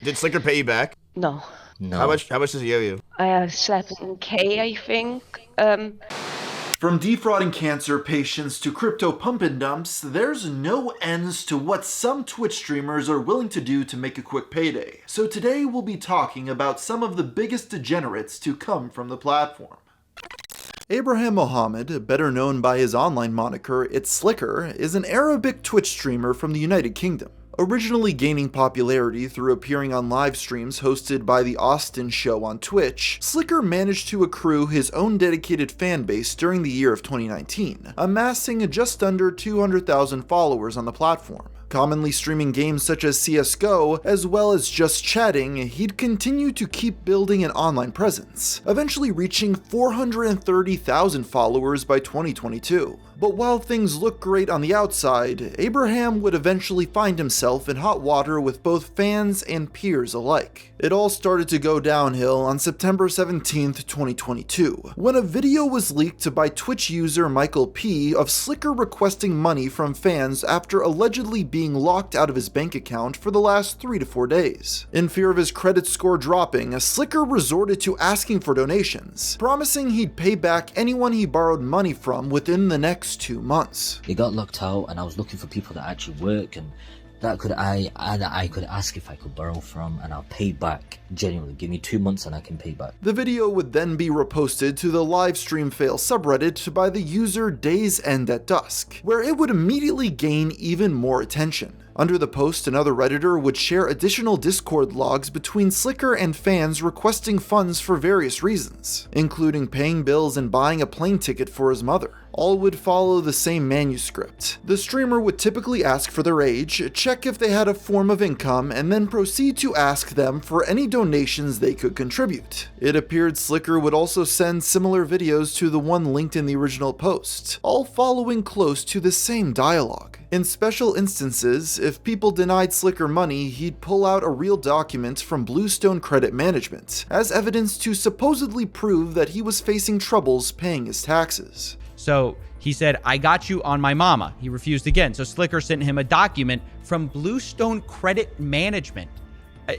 Did Slicker pay you back? No. No. How much does he owe you? I have 7K, I think. From defrauding cancer patients to crypto pump and dumps, there's no ends to what some Twitch streamers are willing to do to make a quick payday. So today we'll be talking about some of the biggest degenerates to come from the platform. Abraham Mohammed, better known by his online moniker It's Slicker, is an Arabic Twitch streamer from the United Kingdom. Originally gaining popularity through appearing on live streams hosted by The Austin Show on Twitch, Slicker managed to accrue his own dedicated fanbase during the year of 2019, amassing just under 200,000 followers on the platform. Commonly streaming games such as CSGO, as well as just chatting, he'd continue to keep building an online presence, eventually reaching 430,000 followers by 2022. But while things look great on the outside, Abraham would eventually find himself in hot water with both fans and peers alike. It all started to go downhill on September 17th, 2022, when a video was leaked by Twitch user Michael P. of Slicker requesting money from fans after allegedly being locked out of his bank account for the last 3 to 4 days. In fear of his credit score dropping, Slicker resorted to asking for donations, promising he'd pay back anyone he borrowed money from within the next 2 months. It got locked out and I was looking for people that actually work and that I could ask if I could borrow from, and I'll pay back. Genuinely, give me 2 months and I can pay back. The video would then be reposted to the livestream fail subreddit by the user Days End at Dusk, where it would immediately gain even more attention. Under the post, another Redditor would share additional Discord logs between Slicker and fans requesting funds for various reasons, including paying bills and buying a plane ticket for his mother. All would follow the same manuscript. The streamer would typically ask for their age, check if they had a form of income, and then proceed to ask them for any donations they could contribute. It appeared Slicker would also send similar videos to the one linked in the original post, all following close to the same dialogue. In special instances, if people denied Slicker money, he'd pull out a real document from Bluestone Credit Management as evidence to supposedly prove that he was facing troubles paying his taxes. So he said, I got you on my mama. He refused again. So Slicker sent him a document from Bluestone Credit Management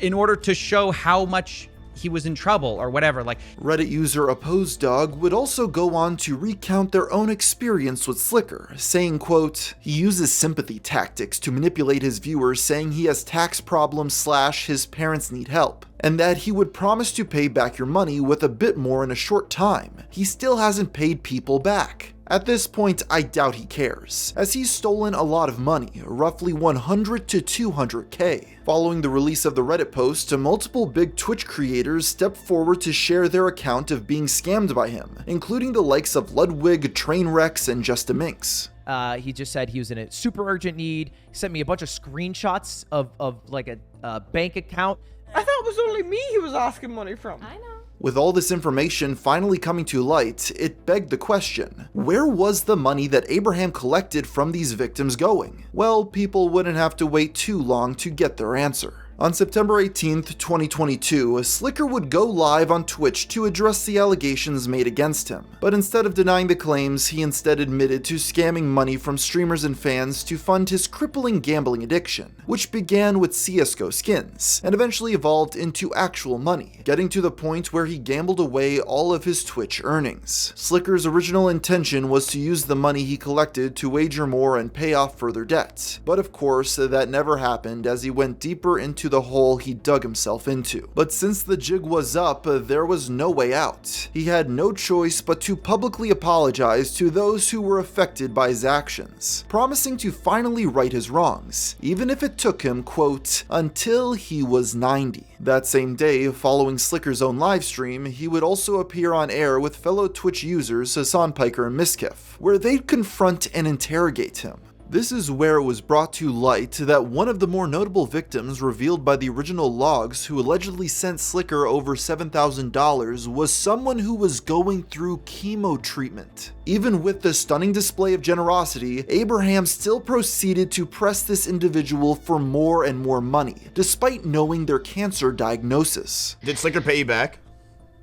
in order to show how much he was in trouble or whatever. Reddit user OpposedDog would also go on to recount their own experience with Slicker, saying, quote, he uses sympathy tactics to manipulate his viewers, saying he has tax problems / his parents need help, and that he would promise to pay back your money with a bit more in a short time. He still hasn't paid people back. At this point, I doubt he cares, as he's stolen a lot of money, roughly 100 to 200k. Following the release of the Reddit post, multiple big Twitch creators stepped forward to share their account of being scammed by him, including the likes of Ludwig, Trainwrecks, and Just a Minx. He just said he was in a super urgent need. He sent me a bunch of screenshots of like a bank account. I thought it was only me he was asking money from. I know. With all this information finally coming to light, it begged the question, where was the money that Abraham collected from these victims going? Well, people wouldn't have to wait too long to get their answer. On September 18th, 2022, Slicker would go live on Twitch to address the allegations made against him. But instead of denying the claims, he instead admitted to scamming money from streamers and fans to fund his crippling gambling addiction, which began with CSGO skins, and eventually evolved into actual money, getting to the point where he gambled away all of his Twitch earnings. Slicker's original intention was to use the money he collected to wager more and pay off further debts, but of course that never happened as he went deeper into the hole he dug himself into. But since the jig was up, there was no way out. He had no choice but to publicly apologize to those who were affected by his actions, promising to finally right his wrongs, even if it took him, quote, until he was 90. That same day, following Slicker's own livestream, he would also appear on air with fellow Twitch users Hassan Piker and Miskif, where they'd confront and interrogate him. This is where it was brought to light that one of the more notable victims revealed by the original logs who allegedly sent Slicker over $7,000 was someone who was going through chemo treatment. Even with the stunning display of generosity, Abraham still proceeded to press this individual for more and more money, despite knowing their cancer diagnosis. Did Slicker pay you back?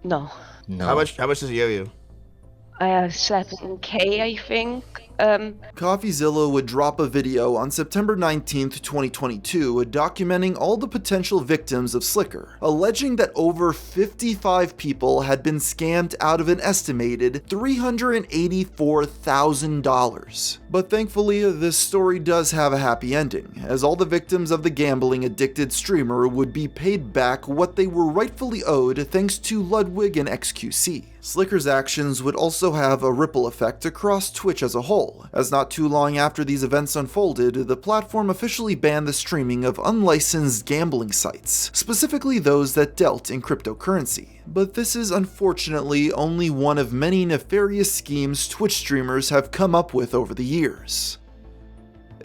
No. No. How much does he owe you? I have 7K, I think. CoffeeZilla would drop a video on September 19th, 2022, documenting all the potential victims of Slicker, alleging that over 55 people had been scammed out of an estimated $384,000. But thankfully, this story does have a happy ending, as all the victims of the gambling-addicted streamer would be paid back what they were rightfully owed thanks to Ludwig and XQC. Slicker's actions would also have a ripple effect across Twitch as a whole, as not too long after these events unfolded, the platform officially banned the streaming of unlicensed gambling sites, specifically those that dealt in cryptocurrency. But this is unfortunately only one of many nefarious schemes Twitch streamers have come up with over the years.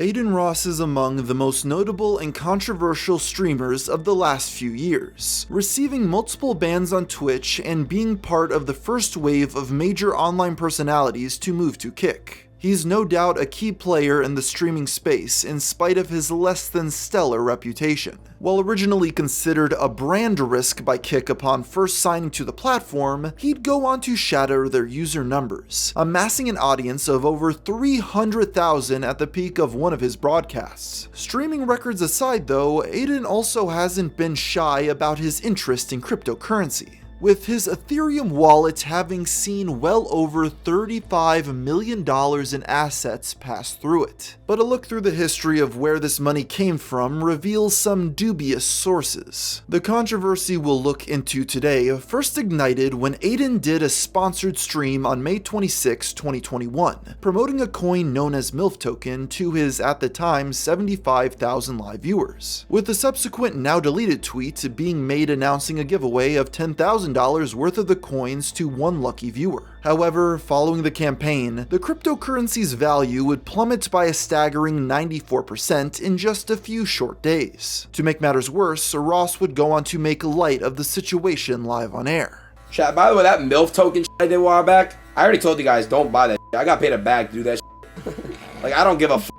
Adin Ross is among the most notable and controversial streamers of the last few years, receiving multiple bans on Twitch and being part of the first wave of major online personalities to move to Kick. He's no doubt a key player in the streaming space in spite of his less than stellar reputation. While originally considered a brand risk by Kick upon first signing to the platform, he'd go on to shatter their user numbers, amassing an audience of over 300,000 at the peak of one of his broadcasts. Streaming records aside though, Adin also hasn't been shy about his interest in cryptocurrency, with his Ethereum wallet having seen well over $35 million in assets pass through it. But a look through the history of where this money came from reveals some dubious sources. The controversy we'll look into today first ignited when Adin did a sponsored stream on May 26, 2021, promoting a coin known as MILF token to his, at the time, 75,000 live viewers, with the subsequent now deleted tweet being made announcing a giveaway of $10,000 worth of the coins to one lucky viewer. However, following the campaign, the cryptocurrency's value would plummet by a staggering 94% in just a few short days. To make matters worse, Ross would go on to make light of the situation live on air. Chat, by the way, that MILF token I did a while back, I already told you guys don't buy that shit. I got paid a bag to do that shit. Like, I don't give a f.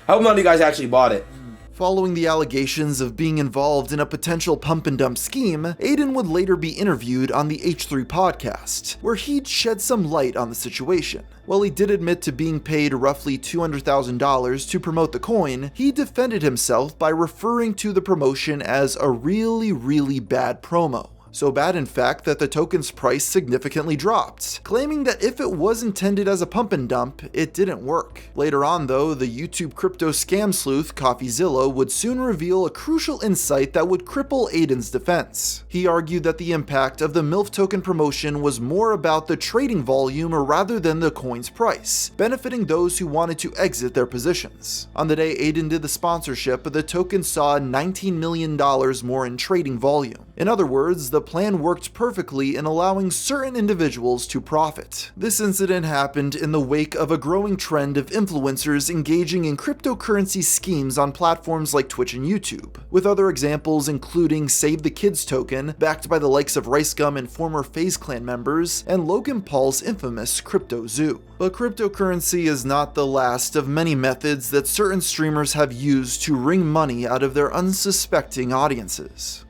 I hope none of you guys actually bought it. Following the allegations of being involved in a potential pump and dump scheme, Adin would later be interviewed on the H3 podcast, where he'd shed some light on the situation. While he did admit to being paid roughly $200,000 to promote the coin, he defended himself by referring to the promotion as a really bad promo. So bad in fact that the token's price significantly dropped, claiming that if it was intended as a pump and dump, it didn't work. Later on though, the YouTube crypto scam sleuth CoffeeZilla would soon reveal a crucial insight that would cripple Adin's defense. He argued that the impact of the MILF token promotion was more about the trading volume rather than the coin's price, benefiting those who wanted to exit their positions. On the day Adin did the sponsorship, the token saw $19 million more in trading volume. In other words, the plan worked perfectly in allowing certain individuals to profit. This incident happened in the wake of a growing trend of influencers engaging in cryptocurrency schemes on platforms like Twitch and YouTube, with other examples including Save the Kids token, backed by the likes of RiceGum and former FaZe Clan members, and Logan Paul's infamous Crypto Zoo. But cryptocurrency is not the last of many methods that certain streamers have used to wring money out of their unsuspecting audiences.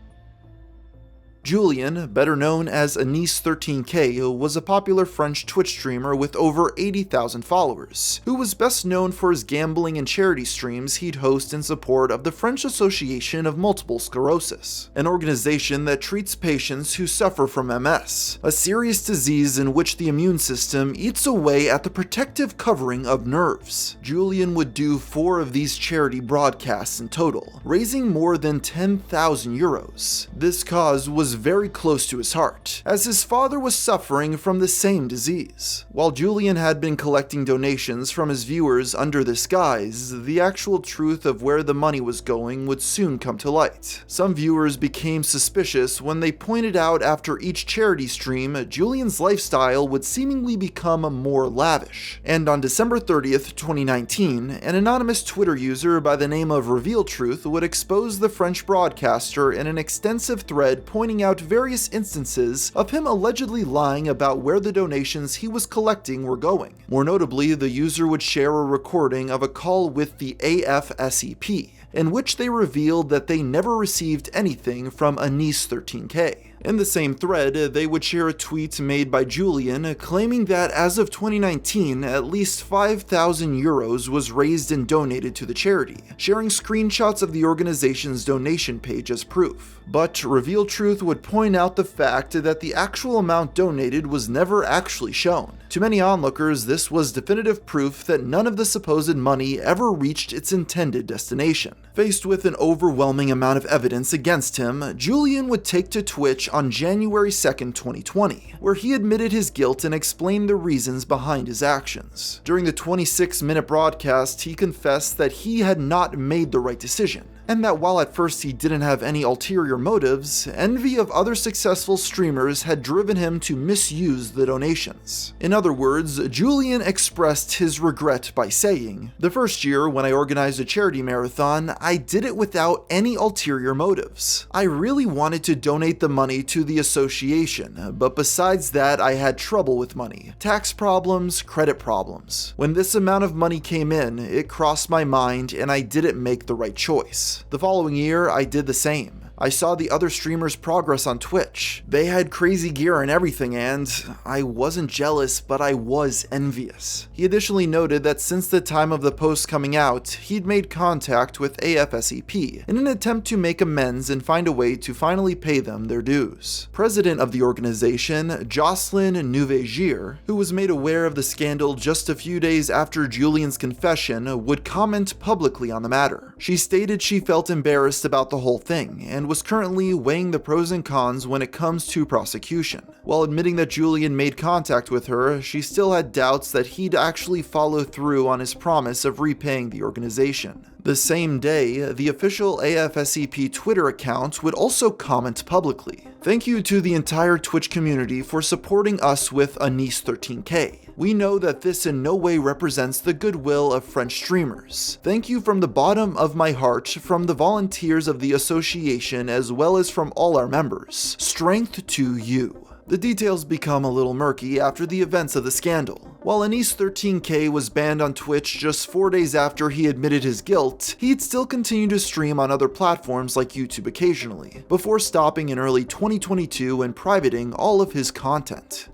Julien, better known as Anis13k, was a popular French Twitch streamer with over 80,000 followers, who was best known for his gambling and charity streams he'd host in support of the French Association of Multiple Sclerosis, an organization that treats patients who suffer from MS, a serious disease in which the immune system eats away at the protective covering of nerves. Julien would do 4 of these charity broadcasts in total, raising more than 10,000 euros. This cause was very close to his heart, as his father was suffering from the same disease. While Julien had been collecting donations from his viewers under this guise, the actual truth of where the money was going would soon come to light. Some viewers became suspicious when they pointed out after each charity stream, Julien's lifestyle would seemingly become more lavish. And on December 30th, 2019, an anonymous Twitter user by the name of RevealTruth would expose the French broadcaster in an extensive thread pointing out various instances of him allegedly lying about where the donations he was collecting were going. More notably, the user would share a recording of a call with the AFSEP, in which they revealed that they never received anything from Anis13k. In the same thread, they would share a tweet made by Julian claiming that as of 2019, at least 5,000 euros was raised and donated to the charity, sharing screenshots of the organization's donation page as proof. But Reveal Truth would point out the fact that the actual amount donated was never actually shown. To many onlookers, this was definitive proof that none of the supposed money ever reached its intended destination. Faced with an overwhelming amount of evidence against him, Julian would take to Twitch on January 2nd, 2020, where he admitted his guilt and explained the reasons behind his actions. During the 26-minute broadcast, he confessed that he had not made the right decision, and that while at first he didn't have any ulterior motives, envy of other successful streamers had driven him to misuse the donations. In other words, Julian expressed his regret by saying, "The first year when I organized a charity marathon, I did it without any ulterior motives. I really wanted to donate the money to the association, but besides that I had trouble with money, tax problems, credit problems. When this amount of money came in, it crossed my mind and I didn't make the right choice. The following year, I did the same. I saw the other streamers' progress on Twitch. They had crazy gear and everything, and I wasn't jealous, but I was envious." He additionally noted that since the time of the post coming out, he'd made contact with AFSEP in an attempt to make amends and find a way to finally pay them their dues. President of the organization, Jocelyn Nouvegier, who was made aware of the scandal just a few days after Julian's confession, would comment publicly on the matter. She stated she felt embarrassed about the whole thing, and was currently weighing the pros and cons when it comes to prosecution. While admitting that Julian made contact with her, she still had doubts that he'd actually follow through on his promise of repaying the organization. The same day, the official AFSEP Twitter account would also comment publicly. "Thank you to the entire Twitch community for supporting us with Anis 13K. We know that this in no way represents the goodwill of French streamers. Thank you from the bottom of my heart, from the volunteers of the association as well as from all our members. Strength to you." The details become a little murky after the events of the scandal. While Anis 13K was banned on Twitch just 4 days after he admitted his guilt, he'd still continue to stream on other platforms like YouTube occasionally, before stopping in early 2022 and privating all of his content.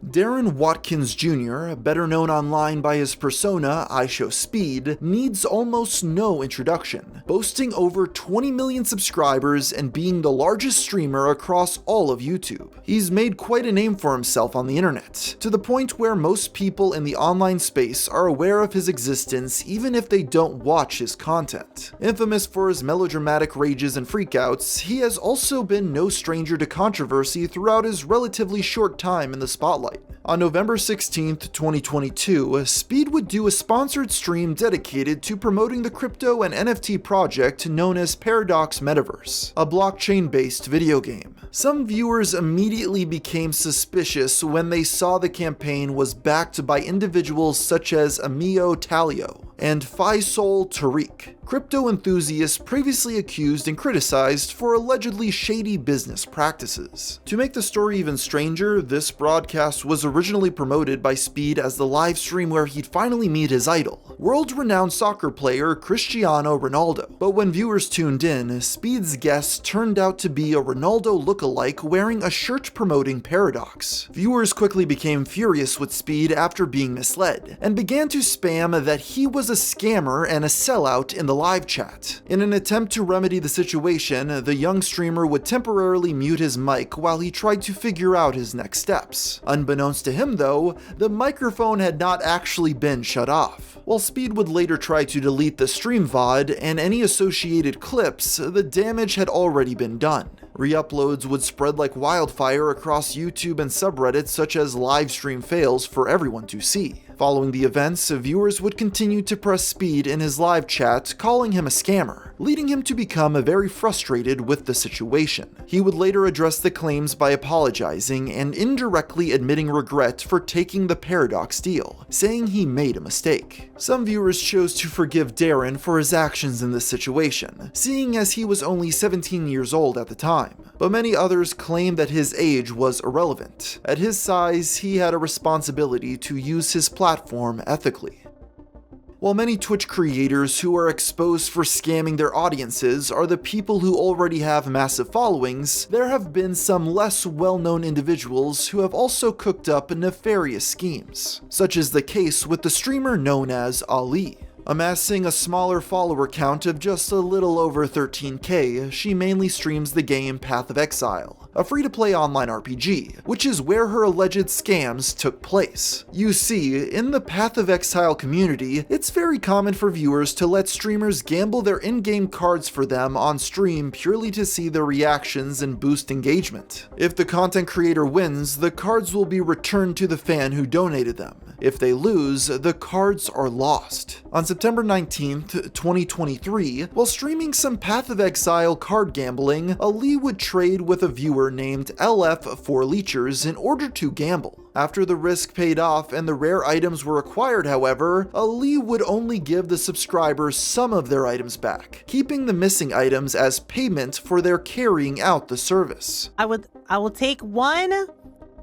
Darren Watkins Jr., better known online by his persona IShowSpeed, needs almost no introduction, boasting over 20 million subscribers and being the largest streamer across all of YouTube. He's made quite a name for himself on the internet, to the point where most people in the online space are aware of his existence even if they don't watch his content. Infamous for his melodramatic rages and freakouts, he has also been no stranger to controversy throughout his relatively short time in the spotlight. On November 16th, 2022, Speed would do a sponsored stream dedicated to promoting the crypto and NFT project known as Paradox Metaverse, a blockchain-based video game. Some viewers immediately became suspicious when they saw the campaign was backed by individuals such as Emio Talio and Faisal Tariq, crypto enthusiasts previously accused and criticized for allegedly shady business practices. To make the story even stranger, this broadcast was originally promoted by Speed as the live stream where he'd finally meet his idol, world-renowned soccer player Cristiano Ronaldo. But when viewers tuned in, Speed's guest turned out to be a Ronaldo lookalike wearing a shirt promoting Paradox. Viewers quickly became furious with Speed after being misled, and began to spam that he was a scammer and a sellout in the live chat. In an attempt to remedy the situation, the young streamer would temporarily mute his mic while he tried to figure out his next steps. Unbeknownst to him though, the microphone had not actually been shut off. While Speed would later try to delete the stream VOD and any associated clips, the damage had already been done. Re-uploads would spread like wildfire across YouTube and subreddits such as livestream fails for everyone to see. Following the events, viewers would continue to press Speed in his live chat, calling him a scammer, leading him to become very frustrated with the situation. He would later address the claims by apologizing and indirectly admitting regret for taking the Paradox deal, saying he made a mistake. Some viewers chose to forgive Darren for his actions in this situation, seeing as he was only 17 years old at the time, but many others claimed that his age was irrelevant. At his size, he had a responsibility to use his platform ethically. While many Twitch creators who are exposed for scamming their audiences are the people who already have massive followings, there have been some less well-known individuals who have also cooked up nefarious schemes. Such is the case with the streamer known as Ali. Amassing a smaller follower count of just a little over 13k, she mainly streams the game Path of Exile, a free-to-play online RPG, which is where her alleged scams took place. You see, in the Path of Exile community, it's very common for viewers to let streamers gamble their in-game cards for them on stream purely to see their reactions and boost engagement. If the content creator wins, the cards will be returned to the fan who donated them. If they lose, the cards are lost. On September 19th, 2023, while streaming some Path of Exile card gambling, Ali would trade with a viewer named LF4Leechers in order to gamble. After the risk paid off and the rare items were acquired, however, Ali would only give the subscribers some of their items back, keeping the missing items as payment for their carrying out the service. I will take one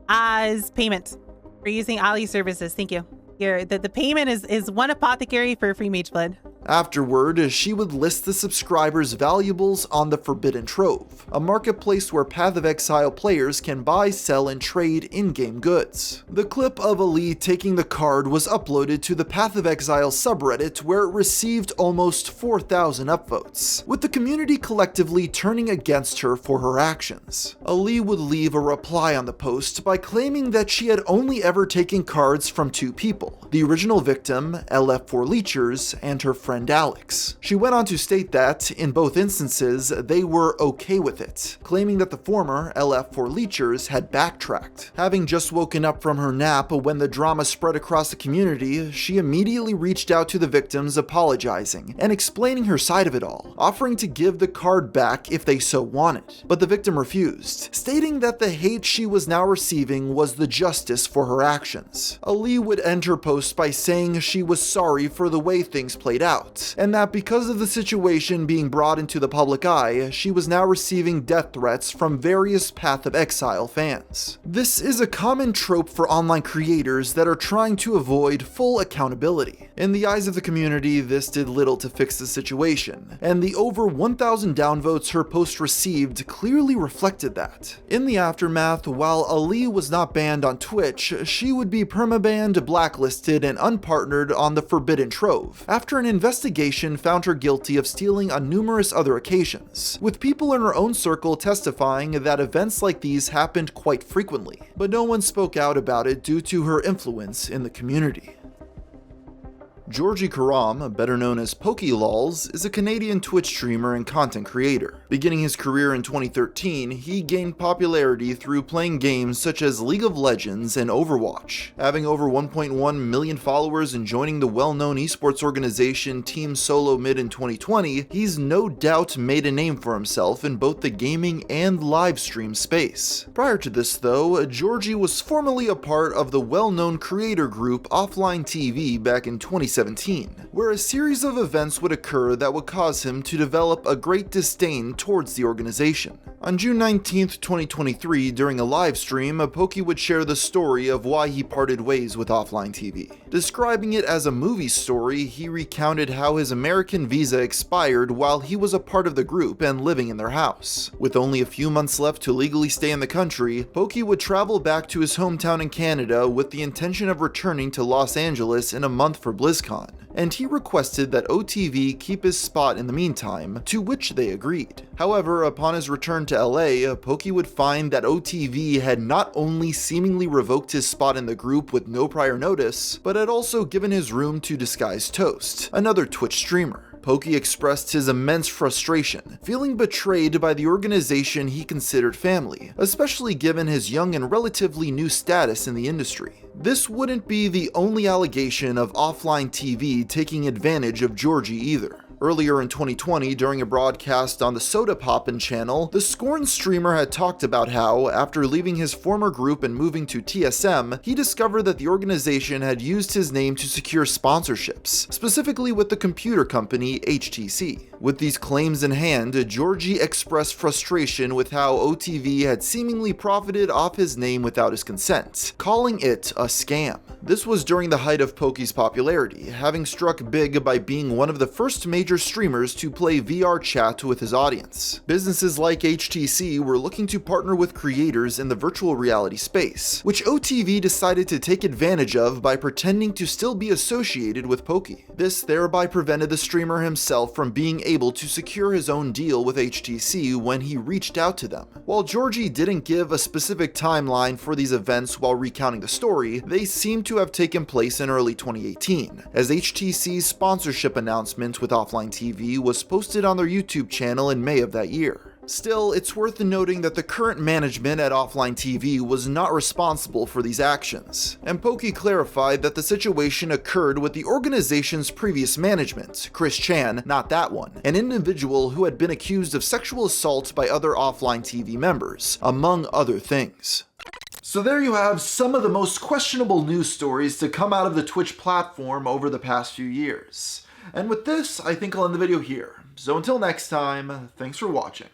as payment for using Ali's services. Thank you. Here, the payment is one apothecary for free mage blood. Afterward, she would list the subscribers' valuables on the Forbidden Trove, a marketplace where Path of Exile players can buy, sell, and trade in-game goods. The clip of Ali taking the card was uploaded to the Path of Exile subreddit, where it received almost 4,000 upvotes, with the community collectively turning against her for her actions. Ali would leave a reply on the post by claiming that she had only ever taken cards from two people, the original victim, LF4Leechers, and her friend Alex. She went on to state that, in both instances, they were okay with it, claiming that the former, LF4Leechers, had backtracked. Having just woken up from her nap when the drama spread across the community, she immediately reached out to the victims apologizing and explaining her side of it all, offering to give the card back if they so wanted. But the victim refused, stating that the hate she was now receiving was the justice for her actions. Ali would end her post by saying she was sorry for the way things played out, and that because of the situation being brought into the public eye, she was now receiving death threats from various Path of Exile fans. This is a common trope for online creators that are trying to avoid full accountability. In the eyes of the community, this did little to fix the situation, and the over 1,000 downvotes her post received clearly reflected that. In the aftermath, while Ali was not banned on Twitch, she would be permabanned, blacklisted, and unpartnered on the Forbidden Trove, after an investigation found her guilty of stealing on numerous other occasions, with people in her own circle testifying that events like these happened quite frequently, but no one spoke out about it due to her influence in the community. Georgie Karam, better known as PokeLols, is a Canadian Twitch streamer and content creator. Beginning his career in 2013, he gained popularity through playing games such as League of Legends and Overwatch. Having over 1.1 million followers and joining the well-known esports organization Team Solo Mid in 2020, he's no doubt made a name for himself in both the gaming and live stream space. Prior to this though, Georgie was formerly a part of the well-known creator group Offline TV back in 2017, where a series of events would occur that would cause him to develop a great disdain towards the organization. On June 19th, 2023, during a live stream, Poke would share the story of why he parted ways with Offline TV. Describing it as a movie story, he recounted how his American visa expired while he was a part of the group and living in their house. With only a few months left to legally stay in the country, Poke would travel back to his hometown in Canada with the intention of returning to Los Angeles in a month for BlizzCon, and he requested that OTV keep his spot in the meantime, to which they agreed. However, upon his return to LA, Poke would find that OTV had not only seemingly revoked his spot in the group with no prior notice, but had also given his room to Disguised Toast, another Twitch streamer. Poke expressed his immense frustration, feeling betrayed by the organization he considered family, especially given his young and relatively new status in the industry. This wouldn't be the only allegation of Offline TV taking advantage of Georgie either. Earlier in 2020, during a broadcast on the Soda Poppin' channel, the Scorn streamer had talked about how, after leaving his former group and moving to TSM, he discovered that the organization had used his name to secure sponsorships, specifically with the computer company HTC. With these claims in hand, Georgie expressed frustration with how OTV had seemingly profited off his name without his consent, calling it a scam. This was during the height of Pokey's popularity, having struck big by being one of the first major streamers to play VR chat with his audience. Businesses like HTC were looking to partner with creators in the virtual reality space, which OTV decided to take advantage of by pretending to still be associated with Pokey. This thereby prevented the streamer himself from being able to secure his own deal with HTC when he reached out to them. While Georgie didn't give a specific timeline for these events while recounting the story, they seem to have taken place in early 2018, as HTC's sponsorship announcement with Offline TV was posted on their YouTube channel in May of that year. Still, it's worth noting that the current management at Offline TV was not responsible for these actions, and Pokey clarified that the situation occurred with the organization's previous management, Chris Chan, not that one, an individual who had been accused of sexual assault by other Offline TV members, among other things. So there you have some of the most questionable news stories to come out of the Twitch platform over the past few years. And with this, I think I'll end the video here. So until next time, thanks for watching.